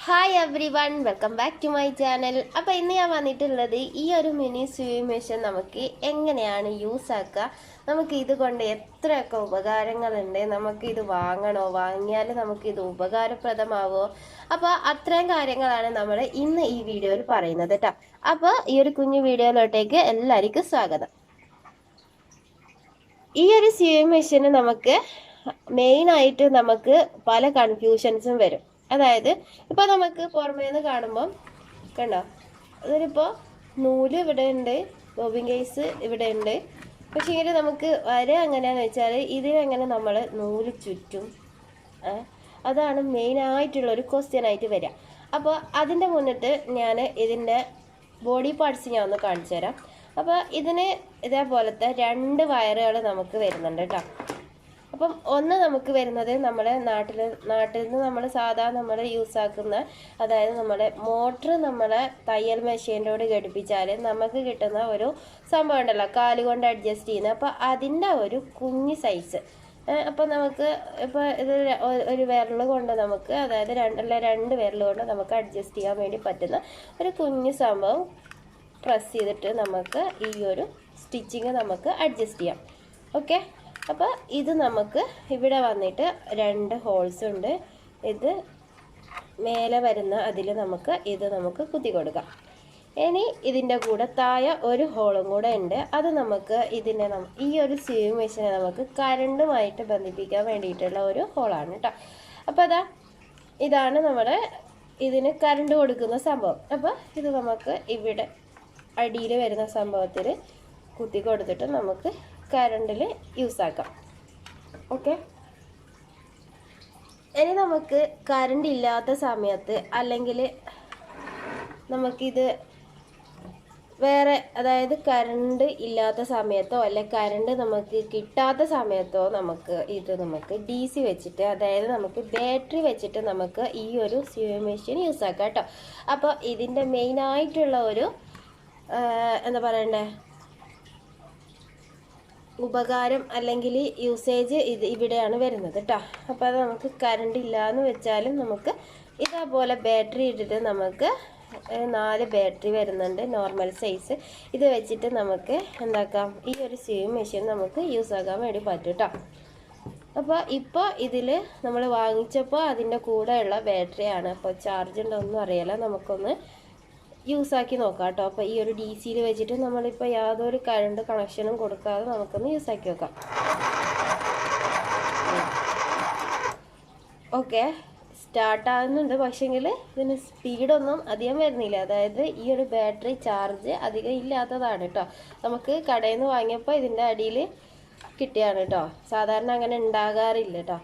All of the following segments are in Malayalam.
Hi everyone, welcome back to my channel. അപ്പോൾ ഇന്ന് ഞാൻ വന്നിട്ടുള്ളത് ഈ ഒരു മിനി സ്വിമ്മിംഗ് മെഷീൻ നമുക്ക് എങ്ങനെയാണ് യൂസ് ആക്കുക, നമുക്ക് ഇതുകൊണ്ട് എത്രയൊക്കെ ഉപകാരങ്ങളുണ്ട്, നമുക്ക് ഇത് വാങ്ങണോ, വാങ്ങിയാൽ നമുക്ക് ഇത് ഉപകാരപ്രദമാവോ, അപ്പോൾ അത്രയും കാര്യങ്ങളാണ് നമ്മൾ ഇന്ന് ഈ വീഡിയോയിൽ പറയുന്നത് കേട്ടോ. അപ്പോൾ ഈ ഒരു കുഞ്ഞു വീഡിയോയിലോട്ടേക്ക് എല്ലാവർക്കും സ്വാഗതം. ഈ ഒരു സ്വിമ്മിംഗ് മെഷീന് നമുക്ക് മെയിനായിട്ട് നമുക്ക് പല കൺഫ്യൂഷൻസും വരും. അതായത് ഇപ്പോൾ നമുക്ക് പുറമേന്ന് കാണുമ്പം കണ്ടോ, അതിലിപ്പോൾ നൂല് ഇവിടെ ഉണ്ട്, ബോബിൻ കേസ് ഇവിടെ ഉണ്ട്. പക്ഷേ ഇങ്ങനെ നമുക്ക് എങ്ങനെയാണെന്ന് വെച്ചാൽ ഇതിലെങ്ങനെ നമ്മൾ നൂല് ചുറ്റും, അതാണ് മെയിനായിട്ടുള്ളൊരു ക്വസ്റ്റ്യൻ ആയിട്ട് വരിക. അപ്പോൾ അതിൻ്റെ മുന്നിട്ട് ഞാൻ ഇതിൻ്റെ ബോഡി പാർട്സ് ഞാൻ ഒന്ന് കാണിച്ചു തരാം. അപ്പോൾ ഇതിന് ഇതേപോലത്തെ 2 വയറുകൾ നമുക്ക് വരുന്നുണ്ട് കേട്ടോ. അപ്പം ഒന്ന് നമുക്ക് വരുന്നത് നമ്മുടെ നാട്ടിൽ നിന്ന് നമ്മൾ സാധാരണ നമ്മൾ യൂസ് ആക്കുന്ന, അതായത് നമ്മുടെ മോട്ടർ നമ്മളെ തയ്യൽ മെഷീനോട് ഘടിപ്പിച്ചാൽ നമുക്ക് കിട്ടുന്ന ഒരു സംഭവം ഉണ്ടല്ലോ, കാലുകൊണ്ട് അഡ്ജസ്റ്റ് ചെയ്യുന്നത്. അപ്പോൾ അതിൻ്റെ ഒരു കുഞ്ഞ് സൈസ്. അപ്പോൾ നമുക്ക് ഇപ്പോൾ ഇത് ഒരു വിരൽ കൊണ്ട് നമുക്ക്, അതായത് 2 വിരൽ കൊണ്ട് നമുക്ക് അഡ്ജസ്റ്റ് ചെയ്യാൻ വേണ്ടി പറ്റുന്ന ഒരു കുഞ്ഞ് സംഭവം പ്രസ് ചെയ്തിട്ട് നമുക്ക് ഈ ഒരു സ്റ്റിച്ചിങ് നമുക്ക് അഡ്ജസ്റ്റ് ചെയ്യാം. ഓക്കെ, അപ്പോൾ ഇത് നമുക്ക് ഇവിടെ വന്നിട്ട് 2 ഹോൾസ് ഉണ്ട്. ഇത് മേലെ വരുന്ന അതിൽ നമുക്ക് കുത്തി കൊടുക്കാം. ഇനി ഇതിൻ്റെ കൂടെ താഴെ ഒരു ഹോളും കൂടെ ഉണ്ട്. അത് നമുക്ക് ഇതിനെ ഈ ഒരു സ്വിമ്മിംഗ് മെഷീനെ നമുക്ക് കറണ്ടുമായിട്ട് ബന്ധിപ്പിക്കാൻ വേണ്ടിയിട്ടുള്ള ഒരു ഹോളാണ് കേട്ടോ. അപ്പോൾ ഇതാണ് നമ്മുടെ ഇതിന് കറണ്ട് കൊടുക്കുന്ന സംഭവം. അപ്പോൾ ഇത് നമുക്ക് ഇവിടെ അടിയിൽ വരുന്ന സംഭവത്തിൽ കുത്തി കൊടുത്തിട്ട് നമുക്ക് കറണ്ടിൽ യൂസ് ആക്കാം. ഓക്കെ, ഇനി നമുക്ക് കറണ്ട് ഇല്ലാത്ത സമയത്ത്, അല്ലെങ്കിൽ നമുക്കിത് വേറെ, അതായത് കറണ്ട് ഇല്ലാത്ത സമയത്തോ അല്ലെ കറണ്ട് നമുക്ക് കിട്ടാത്ത സമയത്തോ നമുക്ക് DC വെച്ചിട്ട്, അതായത് നമുക്ക് ബാറ്ററി വെച്ചിട്ട് നമുക്ക് ഈ ഒരു സ്വിമ്മിംഗ് മെഷീൻ യൂസ് ആക്കാം കേട്ടോ. അപ്പോൾ ഇതിൻ്റെ മെയിനായിട്ടുള്ള ഒരു എന്താ പറയണ്ടേ, ഉപകാരം അല്ലെങ്കിൽ യൂസേജ് ഇവിടെയാണ് വരുന്നത് കേട്ടോ. അപ്പോൾ അത് നമുക്ക് കറണ്ട് ഇല്ലയെന്ന് വെച്ചാലും നമുക്ക് ഇതേപോലെ ബാറ്ററി ഇട്ടിട്ട് നമുക്ക് 4 ബാറ്ററി വരുന്നുണ്ട്, നോർമൽ സൈസ്. ഇത് വെച്ചിട്ട് നമുക്ക് എന്താക്കാം, ഈ ഒരു സ്വിമ്മിംഗ് മെഷീൻ നമുക്ക് യൂസ് ആക്കാൻ വേണ്ടി പറ്റും കേട്ടോ. അപ്പോൾ ഇപ്പോൾ ഇതിൽ നമ്മൾ വാങ്ങിച്ചപ്പോൾ അതിൻ്റെ കൂടെയുള്ള ബാറ്ററിയാണ്. അപ്പോൾ ചാർജ് ഉണ്ടോ ഒന്നും അറിയില്ല, നമുക്കൊന്ന് യൂസ് ആക്കി നോക്കാം കേട്ടോ. അപ്പോൾ ഈ ഒരു DCയിൽ വെച്ചിട്ട് നമ്മളിപ്പോൾ യാതൊരു കറണ്ട് കണക്ഷനും കൊടുക്കാതെ നമുക്കൊന്ന് യൂസ് ആക്കി നോക്കാം. ഓക്കെ, സ്റ്റാർട്ടാകുന്നുണ്ട്, പക്ഷേങ്കിൽ ഇതിന് സ്പീഡൊന്നും അധികം വരുന്നില്ല. അതായത് ഈ ഒരു ബാറ്ററി ചാർജ് അധികം ഇല്ലാത്തതാണ് കേട്ടോ. നമുക്ക് കടയിൽ നിന്ന് വാങ്ങിയപ്പോൾ ഇതിൻ്റെ അടിയിൽ കിട്ടിയാണ് കേട്ടോ. സാധാരണ അങ്ങനെ ഉണ്ടാകാറില്ല കേട്ടോ.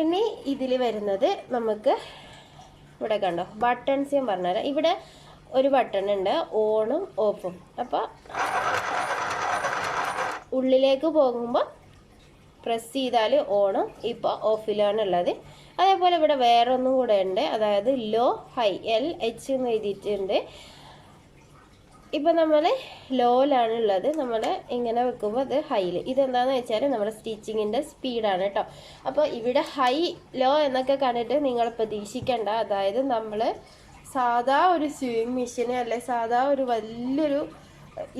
ഇനി ഇതിൽ വരുന്നത് നമുക്ക് ഇവിടെ കണ്ടോ ബട്ടൺസ് ഞാൻ പറഞ്ഞുതരാം. ഇവിടെ ഒരു ബട്ടൺ ഉണ്ട്, ഓണും ഓഫും. അപ്പോൾ ഉള്ളിലേക്ക് പോകുമ്പോൾ പ്രസ് ചെയ്താൽ ഓണും, ഇപ്പോൾ ഓഫിലാണുള്ളത്. അതേപോലെ ഇവിടെ വേറെ ഒന്നും കൂടെ ഉണ്ട്, അതായത് ലോ ഹൈ LH എന്ന് എഴുതിയിട്ടുണ്ട്. ഇപ്പം നമ്മൾ ലോയിലാണുള്ളത്, നമ്മൾ ഇങ്ങനെ വെക്കുമ്പോൾ അത് ഹൈയിൽ. ഇതെന്താണെന്ന് വെച്ചാൽ നമ്മുടെ സ്റ്റിച്ചിങ്ങിൻ്റെ സ്പീഡാണ് കേട്ടോ. അപ്പോൾ ഇവിടെ ഹൈ ലോ എന്നൊക്കെ കണ്ടിട്ട് നിങ്ങൾ പ്രതീക്ഷിക്കേണ്ട. അതായത് നമ്മൾ സാധാ ഒരു സ്വിമ്മിംഗ് മെഷീന്, അല്ലെ സാധാ ഒരു വലിയൊരു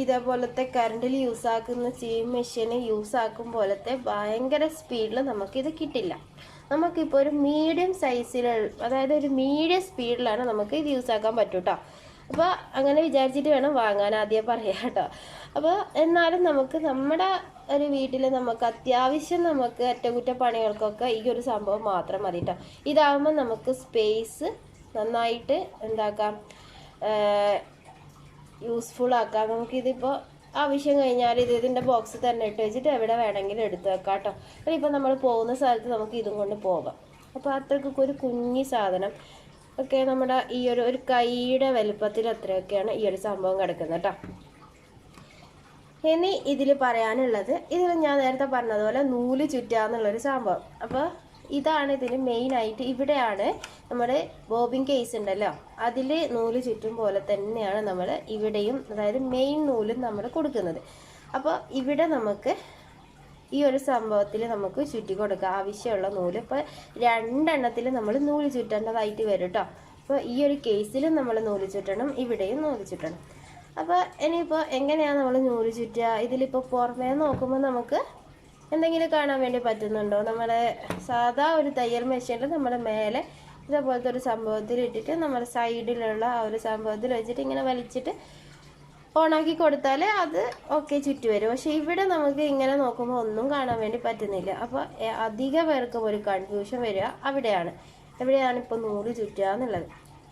ഇതേപോലത്തെ കറണ്ടിൽ യൂസ് ആക്കുന്ന സ്വിമ്മിംഗ് മെഷീന് യൂസ് ആക്കും പോലത്തെ ഭയങ്കര സ്പീഡിൽ നമുക്കിത് കിട്ടില്ല. നമുക്കിപ്പോൾ ഒരു മീഡിയം സൈസിലുള്ള, അതായത് ഒരു മീഡിയം സ്പീഡിലാണ് നമുക്ക് ഇത് യൂസ് ആക്കാൻ പറ്റും കേട്ടോ. അപ്പോൾ അങ്ങനെ വിചാരിച്ചിട്ട് വേണം വാങ്ങാൻ, ആദ്യം പറയാം കേട്ടോ. അപ്പോൾ എന്നാലും നമുക്ക് നമ്മുടെ ഒരു വീട്ടിൽ നമുക്ക് അത്യാവശ്യം നമുക്ക് അറ്റകുറ്റപ്പണികൾക്കൊക്കെ ഈ ഒരു സംഭവം മാത്രം മതി കേട്ടോ. ഇതാകുമ്പോൾ നമുക്ക് സ്പേസ് നന്നായിട്ട് എന്താക്കാം, യൂസ്ഫുൾ ആക്കാം. നമുക്കിതിപ്പോൾ ആവശ്യം കഴിഞ്ഞാൽ ഇതിൻ്റെ ബോക്സ് തന്നെ ഇട്ട് വെച്ചിട്ട് എവിടെ വേണമെങ്കിലും എടുത്ത് വെക്കാം കേട്ടോ. ഇപ്പോൾ നമ്മൾ പോകുന്ന സ്ഥലത്ത് നമുക്ക് ഇതും കൊണ്ട് പോകാം. അപ്പോൾ അത്രയ്ക്കൊക്കെ ഒരു കുഞ്ഞി സാധനം ഒക്കെ നമ്മുടെ ഈ ഒരു കൈയുടെ വലുപ്പത്തിൽ അത്രയൊക്കെയാണ് ഈ ഒരു സംഭവം കിടക്കുന്നത് കേട്ടോ. ഇനി ഇതിൽ പറയാനുള്ളത്, ഇതിൽ ഞാൻ നേരത്തെ പറഞ്ഞതുപോലെ നൂല് ചുറ്റാന്നുള്ളൊരു സംഭവം. അപ്പോൾ ഇതാണ് ഇതിന് മെയിനായിട്ട്. ഇവിടെയാണ് നമ്മുടെ ബോബിൻ കേസ് ഉണ്ടല്ലോ, അതിൽ നൂല് ചുറ്റും പോലെ തന്നെയാണ് നമ്മൾ ഇവിടെയും, അതായത് മെയിൻ നൂലും നമ്മൾ കൊടുക്കുന്നത്. അപ്പോൾ ഇവിടെ നമുക്ക് ഈ ഒരു സംഭവത്തിൽ നമുക്ക് ചുറ്റി കൊടുക്കുക ആവശ്യമുള്ള നൂല്. ഇപ്പോൾ 2 എണ്ണത്തിൽ നമ്മൾ നൂല് ചുറ്റേണ്ടതായിട്ട് വരും കേട്ടോ. അപ്പോൾ ഈ ഒരു കേസിലും നമ്മൾ നൂല് ചുറ്റണം, ഇവിടെയും നൂല് ചുറ്റണം. അപ്പോൾ ഇനിയിപ്പോൾ എങ്ങനെയാണ് നമ്മൾ നൂല് ചുറ്റുക? ഇതിലിപ്പോൾ പുറമേ നോക്കുമ്പോൾ നമുക്ക് എന്തെങ്കിലും കാണാൻ വേണ്ടി പറ്റുന്നുണ്ടോ? നമ്മുടെ സാധാ ഒരു തയ്യൽ മെഷീനിൽ നമ്മുടെ മേലെ ഇതേപോലത്തെ ഒരു സംഭവത്തിൽ ഇട്ടിട്ട് നമ്മുടെ സൈഡിലുള്ള ആ ഒരു സംഭവത്തിൽ വെച്ചിട്ട് ഇങ്ങനെ വലിച്ചിട്ട് ഓണാക്കി കൊടുത്താൽ അത് ഓക്കെ ചുറ്റി വരും. പക്ഷേ ഇവിടെ നമുക്ക് ഇങ്ങനെ നോക്കുമ്പോൾ ഒന്നും കാണാൻ വേണ്ടി പറ്റുന്നില്ല. അപ്പോൾ അധിക പേർക്കും ഒരു കൺഫ്യൂഷൻ വരിക എവിടെയാണ് ഇപ്പോൾ നൂല് ചുറ്റുക എന്നുള്ളത്.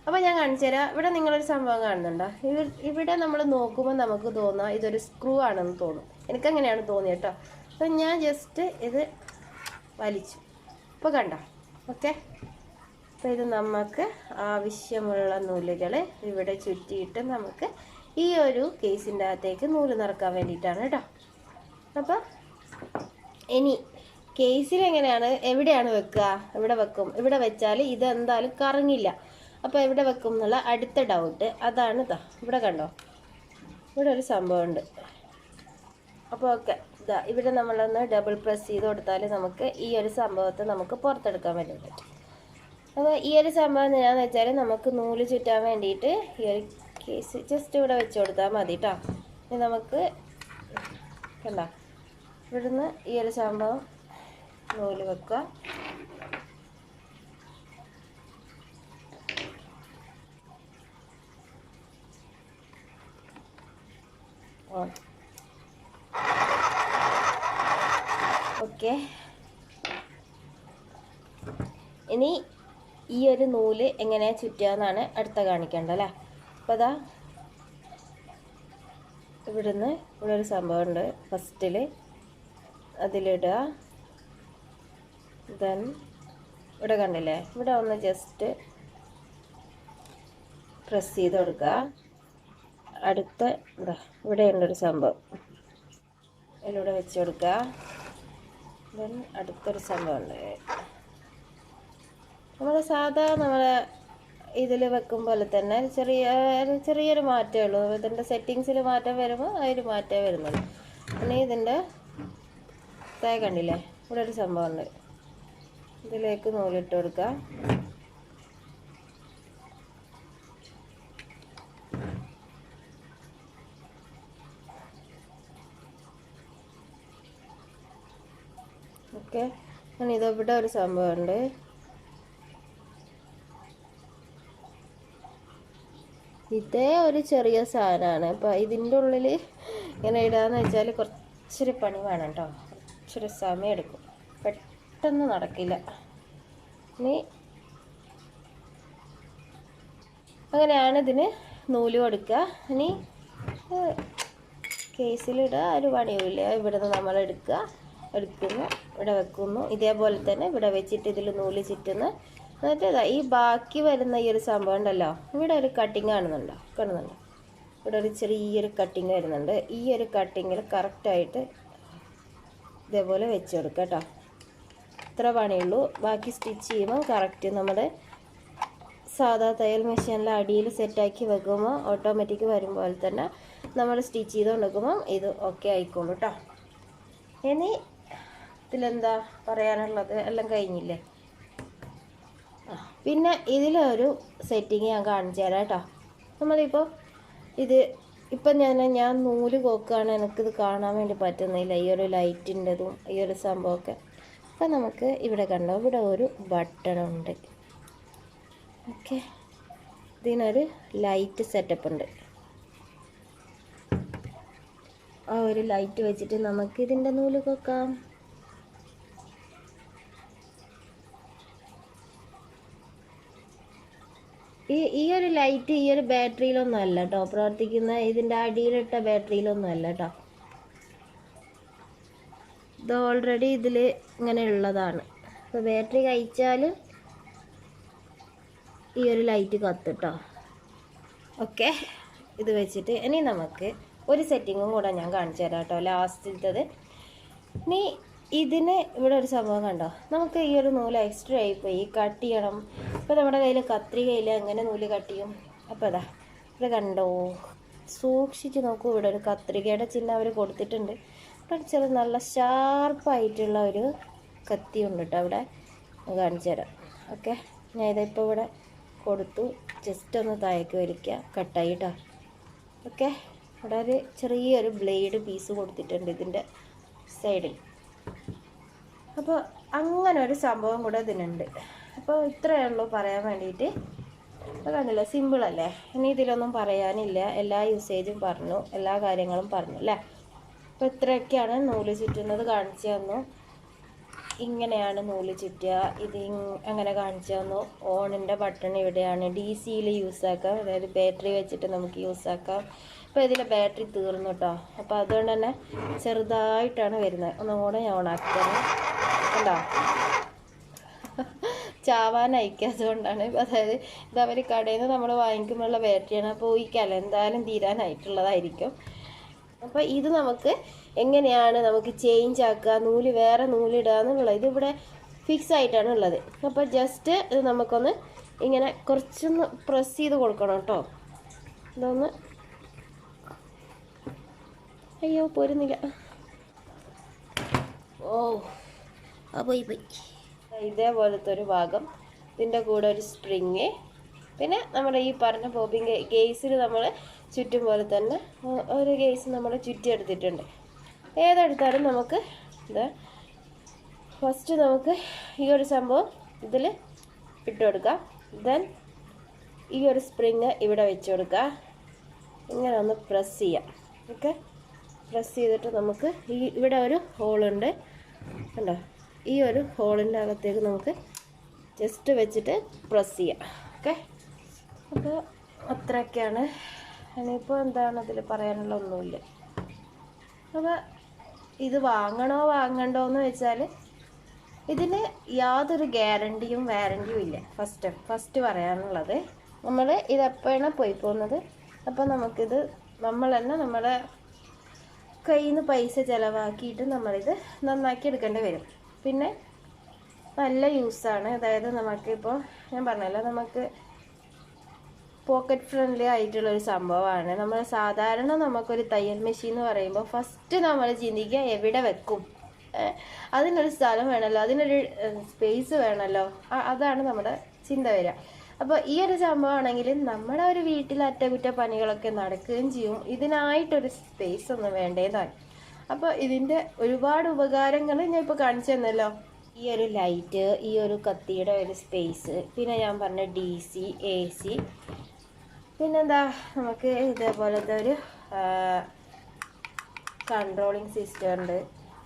അപ്പോൾ ഞാൻ കാണിച്ചു തരാം. ഇവിടെ നിങ്ങളൊരു സംഭവം കാണുന്നുണ്ടോ? ഇവിടെ നമ്മൾ നോക്കുമ്പോൾ നമുക്ക് തോന്നുക ഇതൊരു സ്ക്രൂ ആണെന്ന് തോന്നും. എനിക്കങ്ങനെയാണ് തോന്നിയത് കേട്ടോ. അപ്പോൾ ഞാൻ ജസ്റ്റ് ഇത് വലിച്ചു. ഇപ്പോൾ കണ്ടോ? ഓക്കെ. അപ്പോൾ ഇത് നമുക്ക് ആവശ്യമുള്ള നൂലുകൾ ഇവിടെ ചുറ്റിയിട്ട് നമുക്ക് ഈ ഒരു കേസിൻ്റെ അകത്തേക്ക് നൂല് നിറക്കാൻ വേണ്ടിയിട്ടാണ് കേട്ടോ. അപ്പോൾ ഇനി കേസിൽ എവിടെയാണ് വെക്കുക? ഇവിടെ വെക്കും. ഇവിടെ വെച്ചാൽ ഇതെന്തായാലും കറങ്ങില്ല. അപ്പോൾ എവിടെ വെക്കും എന്നുള്ള അടുത്ത ഡൗട്ട് അതാണ്. ഇവിടെ കണ്ടോ, ഇവിടെ ഒരു സംഭവമുണ്ട്. അപ്പോൾ ഓക്കെ, ഇവിടെ നമ്മളൊന്ന് ഡബിൾ പ്രസ് ചെയ്ത് കൊടുത്താൽ നമുക്ക് ഈ ഒരു സംഭവത്തെ നമുക്ക് പുറത്തെടുക്കാൻ വേണ്ടി പറ്റും. അപ്പോൾ ഈ ഒരു സംഭവം എന്താണെന്ന് വെച്ചാൽ നമുക്ക് നൂല് ചുറ്റാൻ വേണ്ടിയിട്ട് ഈ ഒരു കേസ് ജസ്റ്റ് ഇവിടെ വെച്ച് കൊടുത്താൽ മതി കേട്ടോ. ഇനി നമുക്ക് കണ്ടോ, ഇവിടുന്ന് ഈ ഒരു സംഭവം നൂല് വെക്കുക. ഓക്കെ, ഇനി ഈ ഒരു നൂല് എങ്ങനെയാണ് ചുറ്റുകയെന്നാണ് അടുത്ത കാണിക്കേണ്ടത് അല്ലേ. അപ്പോൾ അതാ ഇവിടുന്ന് ഇവിടെ ഒരു സംഭവമുണ്ട്. ഫസ്റ്റിൽ അതിലിടുക. ദെൻ ഇവിടെ കണ്ടില്ലേ, ഇവിടെ ഒന്ന് ജസ്റ്റ് പ്രസ് ചെയ്ത് കൊടുക്കുക. അടുത്ത ഇവിടെയുണ്ടൊരു സംഭവം, ഇതിലൂടെ വെച്ച് കൊടുക്കുക. ദെൻ അടുത്തൊരു സംഭവമുണ്ട്. നമ്മളെ ഇതിൽ വെക്കും പോലെ തന്നെ ചെറിയൊരു മാറ്റമേ ഉള്ളൂ. ഇതിൻ്റെ സെറ്റിങ്സിൽ മാറ്റം വരുമ്പോൾ അതിൽ മാറ്റമേ വരുന്നുള്ളൂ. പിന്നെ ഇതിൻ്റെ കണ്ടില്ലേ, ഇവിടെ ഒരു സംഭവമുണ്ട്. ഇതിലേക്ക് നൂലിട്ട് കൊടുക്കുക. ഓക്കെ, ഇതിവിടെ ഒരു സംഭവമുണ്ട്. ഇതേ ഒരു ചെറിയ സാധനമാണ്. അപ്പോൾ ഇതിൻ്റെ ഉള്ളിൽ ഇങ്ങനെ ഇടാന്ന് വെച്ചാൽ കുറച്ചൊരു പണി വേണം കേട്ടോ. കുറച്ചൊരു സമയം എടുക്കും, പെട്ടെന്ന് നടക്കില്ല. ഇനി അങ്ങനെയാണ് ഇതിന് നൂല് കൊടുക്കുക. ഇനി കേസിലിടുക, ഒരു പണിയുമില്ല. ഇവിടുന്ന് നമ്മൾ എടുക്കുന്നു, ഇവിടെ വെക്കുന്നു. ഇതേപോലെ തന്നെ ഇവിടെ വെച്ചിട്ട് ഇതിൽ നൂല് ചുറ്റുന്നു. എന്നിട്ട് ഈ ബാക്കി വരുന്ന ഈ ഒരു സംഭവം ഉണ്ടല്ലോ, ഇവിടെ ഒരു കട്ടിങ് കാണുന്നുണ്ടോ? ഇവിടെ ഒരു ചെറിയൊരു കട്ടിങ് വരുന്നുണ്ട്. ഈ ഒരു കട്ടിങ്ങിൽ കറക്റ്റായിട്ട് ഇതേപോലെ വെച്ച് കൊടുക്കുക കേട്ടോ. ഇത്ര പണിയുള്ളൂ. ബാക്കി സ്റ്റിച്ച് ചെയ്യുമ്പോൾ കറക്റ്റ് നമ്മുടെ സാധാ തയ്യൽ മെഷീനിലെ അടിയിൽ സെറ്റാക്കി വെക്കുമ്പോൾ ഓട്ടോമാറ്റിക് വരുമ്പോൾ തന്നെ നമ്മൾ സ്റ്റിച്ച് ചെയ്ത് കൊടുക്കുമ്പോൾ ഇത് ഓക്കെ ആയിക്കോളൂ കേട്ടോ. ഇനി ഇതിലെന്താ പറയാനുള്ളത്? എല്ലാം കഴിഞ്ഞില്ലേ? പിന്നെ ഇതിലൊരു സെറ്റിങ് ഞാൻ കാണിച്ചു തരാം കേട്ടോ. നമ്മളിപ്പോൾ ഇപ്പം ഞാൻ നൂല് കോക്കുകയാണ്, എനിക്കിത് കാണാൻ വേണ്ടി പറ്റുന്നില്ല, ഈ ഒരു ലൈറ്റിൻ്റെതും ഈ ഒരു സംഭവമൊക്കെ. അപ്പം നമുക്ക് ഇവിടെ കണ്ടോ, ഇവിടെ ഒരു ബട്ടണുണ്ട്. ഓക്കെ, ഇതിനൊരു ലൈറ്റ് സെറ്റപ്പ് ഉണ്ട്. ആ ഒരു ലൈറ്റ് വെച്ചിട്ട് നമുക്ക് ഇതിൻ്റെ നൂല് കോക്കാം. ഈ ഒരു ലൈറ്റ് ഈ ഒരു ബാറ്ററിയിലൊന്നും അല്ല കേട്ടോ പ്രവർത്തിക്കുന്ന, ഇതിൻ്റെ അടിയിലിട്ട ബാറ്ററിയിലൊന്നും അല്ല കേട്ടോ. ഇത് ഓൾറെഡി ഇതിൽ ഇങ്ങനെ ഉള്ളതാണ്. അപ്പോൾ ബാറ്ററി കഴിച്ചാൽ ഈ ഒരു ലൈറ്റ് കത്തിട്ടോ. ഓക്കെ, ഇത് വെച്ചിട്ട് ഇനി നമുക്ക് ഒരു സെറ്റിങ്ങും കൂടെ ഞാൻ കാണിച്ചു തരാം കേട്ടോ, ലാസ്റ്റിലത്തത്. ഇനി ഇതിന് ഇവിടെ ഒരു സംഭവം കണ്ടോ, നമുക്ക് ഈ ഒരു നൂല് എക്സ്ട്രാ ആയിപ്പോയി, കട്ട് ചെയ്യണം. ഇപ്പോൾ നമ്മുടെ കയ്യിൽ കത്രികയില്ല, അങ്ങനെ നൂല് കട്ട് ചെയ്യും. അപ്പോൾ അതാ ഇവിടെ കണ്ടോ, സൂക്ഷിച്ച് നോക്കൂ, ഇവിടെ ഒരു കത്രികയുടെ ചിഹ്നം അവർ കൊടുത്തിട്ടുണ്ട്. ചെറിയ നല്ല ഷാർപ്പായിട്ടുള്ള ഒരു കത്തി ഉണ്ട് കേട്ടോ അവിടെ, കാണിച്ചു തരാം. ഓക്കെ, ഞാൻ ഇതിപ്പോൾ ഇവിടെ കൊടുത്തു, ജസ്റ്റ് ഒന്ന് താഴേക്ക് വലിക്കുക, കട്ടായി കേട്ടോ. ഓക്കെ, ഇവിടെ ഒരു ചെറിയൊരു ബ്ലേഡ് പീസ് കൊടുത്തിട്ടുണ്ട് ഇതിൻ്റെ സൈഡിൽ. അപ്പോൾ അങ്ങനെ ഒരു സംഭവം കൂടെ ഇതിനുണ്ട്. അപ്പോൾ ഇത്രയേ ഉള്ളൂ പറയാൻ വേണ്ടിയിട്ട്. അപ്പോൾ കണ്ടില്ല, സിമ്പിളല്ലേ, ഇനി ഇതിലൊന്നും പറയാനില്ല, എല്ലാ യൂസേജും പറഞ്ഞു, എല്ലാ കാര്യങ്ങളും പറഞ്ഞു അല്ലേ. അപ്പോൾ ഇത്രയൊക്കെയാണ് നൂല് ചുറ്റുന്നത്, കാണിച്ചു തന്നു. ഇങ്ങനെയാണ് നൂല് ചുറ്റുക, ഇത് അങ്ങനെ കാണിച്ചു തന്നു. ഓണിൻ്റെ ബട്ടൺ ഇവിടെയാണ്, DC-യിൽ യൂസ് ആക്കാം, അതായത് ബാറ്ററി വെച്ചിട്ട് നമുക്ക് യൂസ് ആക്കാം. അപ്പോൾ ഇതിലെ ബാറ്ററി തീർന്നു കേട്ടോ, അപ്പോൾ അതുകൊണ്ട് തന്നെ ചെറുതായിട്ടാണ് വരുന്നത്. ഒന്നുകൂടെ ഞാൻ ഓണാക്കി തരാം. കണ്ടോ, ചാവാൻ അയക്കാത്തതുകൊണ്ടാണ്. അതായത് ഇത് അവർ കടയിൽ നിന്ന് നമ്മൾ വാങ്ങിക്കുമ്പോഴുള്ള ബാറ്ററിയാണ്, അപ്പോൾ ഈ എന്തായാലും തീരാനായിട്ടുള്ളതായിരിക്കും. അപ്പോൾ ഇത് നമുക്ക് എങ്ങനെയാണ് നമുക്ക് ചേഞ്ച് ആക്കുക, നൂല് വേറെ നൂലിടുക എന്നുള്ളത്, ഇതിവിടെ ഫിക്സ് ആയിട്ടാണ് ഉള്ളത്. അപ്പോൾ ജസ്റ്റ് ഇത് നമുക്കൊന്ന് ഇങ്ങനെ കുറച്ചൊന്ന് പ്രസ് ചെയ്ത് കൊടുക്കണം കേട്ടോ. ഇതൊന്ന്, അയ്യോ പോരുന്നില്ല, ഓ പോയി. ഇതേപോലത്തെ ഒരു ഭാഗം, ഇതിൻ്റെ കൂടെ ഒരു സ്പ്രിങ്, പിന്നെ നമ്മുടെ ഈ പറഞ്ഞ ബോബിൻ ഗേസിൽ നമ്മൾ ചുറ്റും പോലെ തന്നെ ഒരു ഗേസ് നമ്മൾ ചുറ്റിയെടുത്തിട്ടുണ്ട്. ഏതെടുത്താലും നമുക്ക് ഇത് ഫസ്റ്റ് നമുക്ക് ഈ ഒരു സംഭവം ഇതിൽ ഇട്ട് കൊടുക്കാം. ദെൻ ഈ ഒരു സ്പ്രിങ് ഇവിടെ വെച്ച് കൊടുക്കുക, ഇങ്ങനെ ഒന്ന് പ്രസ് ചെയ്യാം. ഓക്കെ, പ്രസ് ചെയ്തിട്ട് നമുക്ക് ഇവിടെ ഒരു ഹോളുണ്ട് കണ്ടോ, ഈ ഒരു ഹോളിൻ്റെ അകത്തേക്ക് നമുക്ക് ജസ്റ്റ് വെച്ചിട്ട് പ്രസ് ചെയ്യാം. ഓക്കെ, അപ്പോൾ അത്രയൊക്കെയാണ്. ഇനിയിപ്പോൾ എന്താണ് അതിൽ പറയാനുള്ള ഒന്നുമില്ല. അപ്പോൾ ഇത് വാങ്ങണോ എന്ന് വെച്ചാൽ ഇതിന് യാതൊരു ഗ്യാരണ്ടിയും വാറണ്ടിയും ഇല്ല. ഫസ്റ്റ് പറയാനുള്ളത്, നമ്മൾ ഇതെപ്പോഴാണ് പോയി പോകുന്നത്, അപ്പോൾ നമുക്കിത് നമ്മൾ തന്നെ നമ്മുടെ കയ്യിൽ നിന്ന് പൈസ ചിലവാക്കിയിട്ട് നമ്മളിത് നന്നാക്കി എടുക്കേണ്ടി വരും. പിന്നെ നല്ല യൂസാണ്, അതായത് നമുക്കിപ്പോൾ ഞാൻ പറഞ്ഞല്ലോ, നമുക്ക് പോക്കറ്റ് ഫ്രണ്ട്ലി ആയിട്ടുള്ളൊരു സംഭവമാണ്. നമ്മൾ സാധാരണ നമുക്കൊരു തയ്യൽ മെഷീൻ എന്ന് പറയുമ്പോൾ ഫസ്റ്റ് നമ്മൾ ചിന്തിക്കുക എവിടെ വെക്കും, അതിനൊരു സ്ഥലം വേണമല്ലോ, അതിനൊരു സ്പേസ് വേണമല്ലോ, അതാണ് നമ്മുടെ ചിന്ത വരിക. അപ്പോൾ ഈ ഒരു സംഭവമാണെങ്കിൽ നമ്മുടെ ഒരു വീട്ടിൽ അറ്റകുറ്റപ്പണികളൊക്കെ നടക്കുകയും ചെയ്യും, ഇതിനായിട്ടൊരു സ്പേസ് ഒന്നും വേണ്ടതാണ്. അപ്പോൾ ഇതിൻ്റെ ഒരുപാട് ഉപകാരങ്ങൾ ഞാൻ ഇപ്പോൾ കാണിച്ചു തന്നല്ലോ. ഈ ഒരു ലൈറ്റ്, ഈ ഒരു കത്തിയുടെ ഒരു സ്പേസ്, പിന്നെ ഞാൻ പറഞ്ഞ DC, AC, പിന്നെന്താ നമുക്ക് ഇതേപോലത്തെ ഒരു കൺട്രോളിങ് സിസ്റ്റം ഉണ്ട്.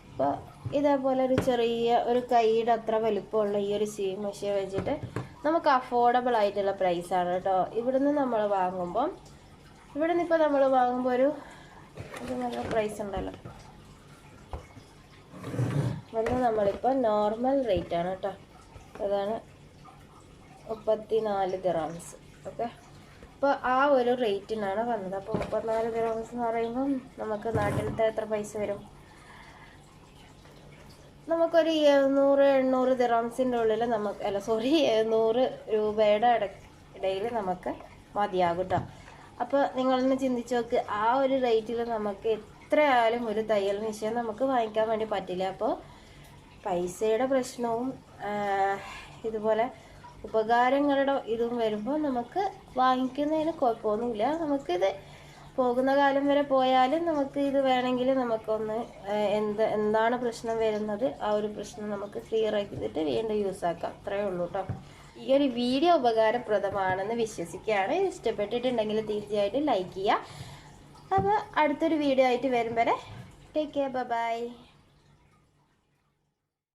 അപ്പോൾ ഇതേപോലെ ഒരു ചെറിയ ഒരു കൈയുടെ അത്ര വലുപ്പമുള്ള ഈ ഒരു സീം മെഷീൻ വെച്ചിട്ട് നമുക്ക് അഫോർഡബിൾ ആയിട്ടുള്ള പ്രൈസാണ് കേട്ടോ. ഇവിടുന്ന് നമ്മൾ വാങ്ങുമ്പോൾ ഇപ്പോൾ നമ്മൾ വാങ്ങുമ്പോൾ ഒരു നല്ല പ്രൈസ് ഉണ്ടല്ലോ. ഇവിടുന്ന് നമ്മളിപ്പോൾ നോർമൽ റേറ്റ് ആണ് കേട്ടോ, അതാണ് 34 ദിർഹംസ്. ഓക്കെ, അപ്പോൾ ആ ഒരു റേറ്റിനാണ് വന്നത്. അപ്പോൾ 34 ദിർഹംസ് എന്ന് പറയുമ്പം നമുക്ക് നാട്ടിലത്തെ എത്ര പൈസ വരും? നമുക്കൊരു 700-800 ദിർഹംസിൻ്റെ ഉള്ളിൽ നമുക്ക് 700 രൂപയുടെ ഇടയിൽ നമുക്ക് മതിയാകും കേട്ടോ. അപ്പോൾ നിങ്ങളൊന്ന് ചിന്തിച്ച് നോക്ക്, ആ ഒരു റേറ്റിൽ നമുക്ക് എത്രയായാലും ഒരു തയ്യൽ മെഷീൻ നമുക്ക് വാങ്ങിക്കാൻ വേണ്ടി പറ്റില്ല. അപ്പോൾ പൈസയുടെ പ്രശ്നവും ഇതുപോലെ ഉപകാരങ്ങളുടെ ഇതും വരുമ്പോൾ നമുക്ക് വാങ്ങിക്കുന്നതിന് കുഴപ്പമൊന്നുമില്ല. നമുക്കിത് പോകുന്ന കാലം വരെ പോയാലും നമുക്ക് ഇത് വേണമെങ്കിൽ നമുക്കൊന്ന് എന്താണ് പ്രശ്നം വരുന്നത്, ആ ഒരു പ്രശ്നം നമുക്ക് ക്ലിയർ ആക്കിയിട്ട് വീണ്ടും യൂസ് ആക്കാം. അത്രയേ ഉള്ളൂ കേട്ടോ. ഈ ഒരു വീഡിയോ ഉപകാരപ്രദമാണെന്ന് വിശ്വസിക്കുകയാണ്. ഇഷ്ടപ്പെട്ടിട്ടുണ്ടെങ്കിൽ തീർച്ചയായിട്ടും ലൈക്ക് ചെയ്യുക. അപ്പോൾ അടുത്തൊരു വീഡിയോ ആയിട്ട് വരും വരെ ടേക്ക് കെയർ, ബൈ.